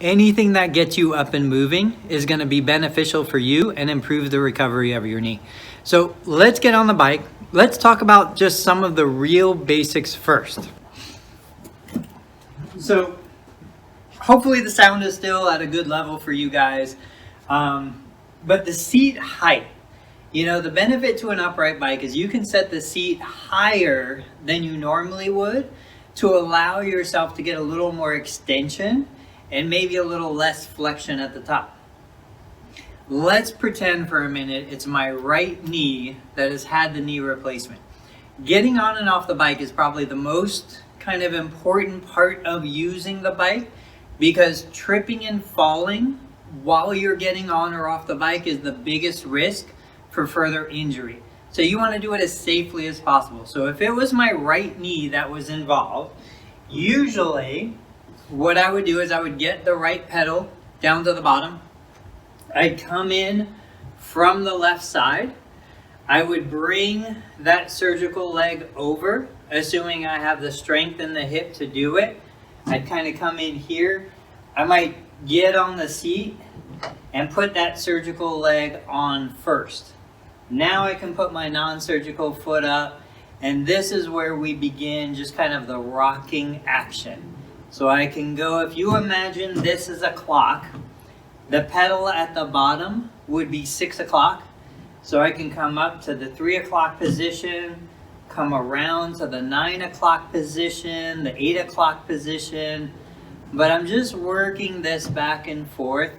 Anything that gets you up and moving is going to be beneficial for you and improve the recovery of your knee. So let's get on the bike. Let's talk about just some of the real basics first. So hopefully the sound is still at a good level for you guys. But the seat height, the benefit to an upright bike is you can set the seat higher than you normally would to allow yourself to get a little more extension and maybe a little less flexion at the top. Let's pretend for a minute it's my right knee that has had the knee replacement. Getting on and off the bike is probably the most kind of important part of using the bike, because tripping and falling while you're getting on or off the bike is the biggest risk for further injury. So you want to do it as safely as possible. So if it was my right knee that was involved, usually what I would do is I would get the right pedal down to the bottom. I'd come in from the left side. I would bring that surgical leg over, assuming I have the strength in the hip to do it. I'd kind of come in here. I might get on the seat and put that surgical leg on first. Now I can put my non-surgical foot up, and this is where we begin just kind of the rocking action. So I can go, if you imagine this is a clock, the pedal at the bottom would be 6 o'clock. So I can come up to the 3 o'clock position, come around to the 9 o'clock position, the 8 o'clock position, but I'm just working this back and forth.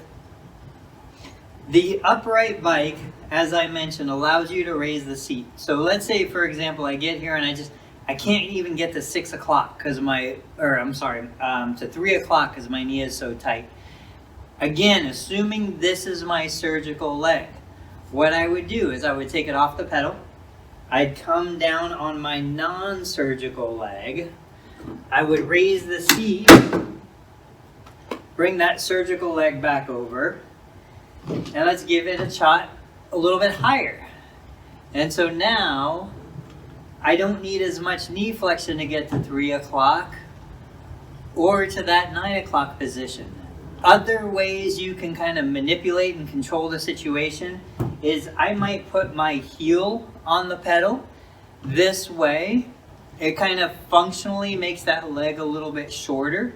The upright bike, as I mentioned, allows you to raise the seat. So let's say, for example, I get here and I can't even get to 6 o'clock because to 3 o'clock because my knee is so tight. Again, assuming this is my surgical leg, what I would do is I would take it off the pedal. I'd come down on my non-surgical leg. I would raise the seat, bring that surgical leg back over, and let's give it a shot a little bit higher. And so now I don't need as much knee flexion to get to 3 o'clock or to that 9 o'clock position. Other ways you can kind of manipulate and control the situation is I might put my heel on the pedal. This way, it kind of functionally makes that leg a little bit shorter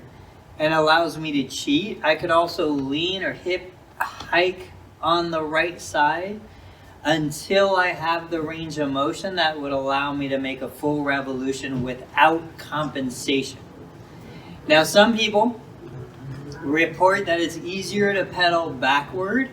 and allows me to cheat. I could also lean or hip hike on the right side until I have the range of motion that would allow me to make a full revolution without compensation. Now, some people report that it's easier to pedal backward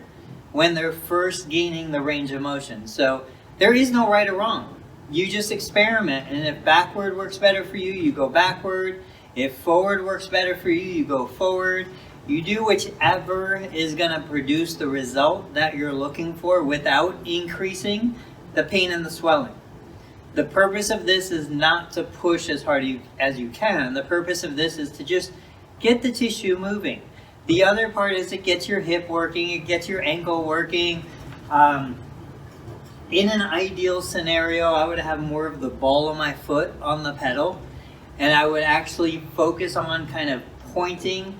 when they're first gaining the range of motion. So there is no right or wrong. You just experiment, and if backward works better for you, you go backward. If forward works better for you, you go forward. You do whichever is going to produce the result that you're looking for without increasing the pain and the swelling. The purpose of this is not to push as hard as you can. The purpose of this is to just get the tissue moving. The other part is it gets your hip working, it gets your ankle working. In an ideal scenario, I would have more of the ball of my foot on the pedal, and I would actually focus on kind of pointing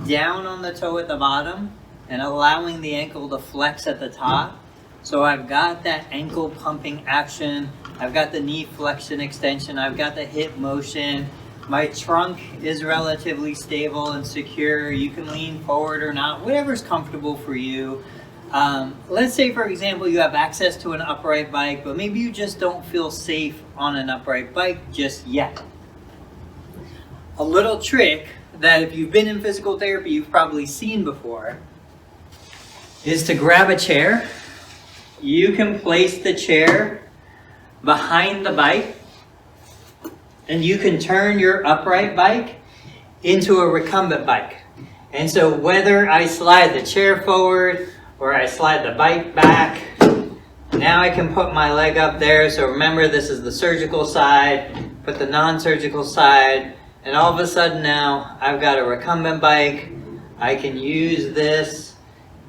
down on the toe at the bottom and allowing the ankle to flex at the top. So I've got that ankle pumping action, I've got the knee flexion extension, I've got the hip motion. My trunk is relatively stable and secure. You can lean forward or not, whatever's comfortable for you. Let's say, for example, you have access to an upright bike, but maybe you just don't feel safe on an upright bike just yet. A little trick that if you've been in physical therapy, you've probably seen before, is to grab a chair. You can place the chair behind the bike, and you can turn your upright bike into a recumbent bike. And so whether I slide the chair forward or I slide the bike back, now I can put my leg up there. So remember, this is the surgical side, put the non-surgical side, and all of a sudden now I've got a recumbent bike. I can use this,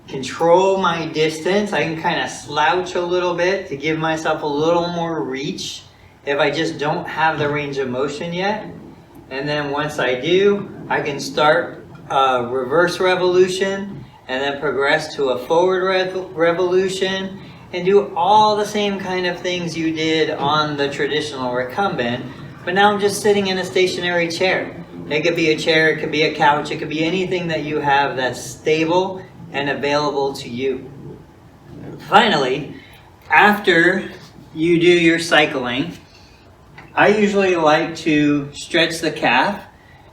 control my distance. I can kind of slouch a little bit to give myself a little more reach if I just don't have the range of motion yet. And then once I do, I can start reverse revolution, and then progress to a forward revolution, and do all the same kind of things you did on the traditional recumbent, but now I'm just sitting in a stationary chair. It could be a chair, it could be a couch, it could be anything that you have that's stable and available to you. Finally, after you do your cycling, I usually like to stretch the calf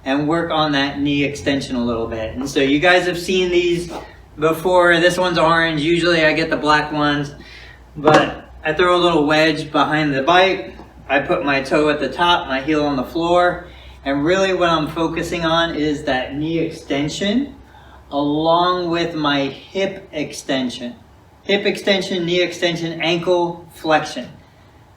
and work on that knee extension a little bit. And so you guys have seen these before. This one's orange. Usually I get the black ones, but I throw a little wedge behind the bike. I put my toe at the top, my heel on the floor. And really what I'm focusing on is that knee extension along with my hip extension. Hip extension, knee extension, ankle flexion.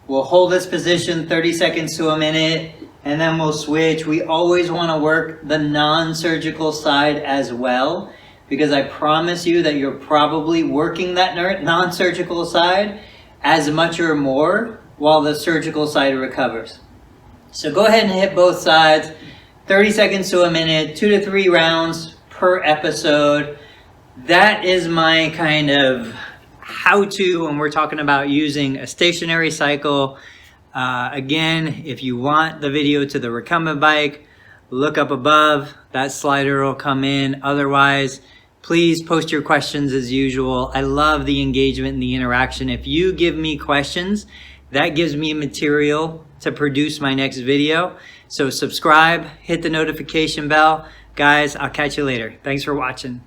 We'll hold this position 30 seconds to a minute, and then we'll switch. We always want to work the non-surgical side as well, because I promise you that you're probably working that non-surgical side as much or more while the surgical side recovers. So go ahead and hit both sides, 30 seconds to a minute, 2 to 3 rounds per episode. That is my kind of how-to when we're talking about using a stationary cycle. Again, if you want the video to the recumbent bike, look up above. That slider will come in. Otherwise, please post your questions as usual. I love the engagement and the interaction. If you give me questions, that gives me material to produce my next video. So subscribe, hit the notification bell. Guys, I'll catch you later. Thanks for watching.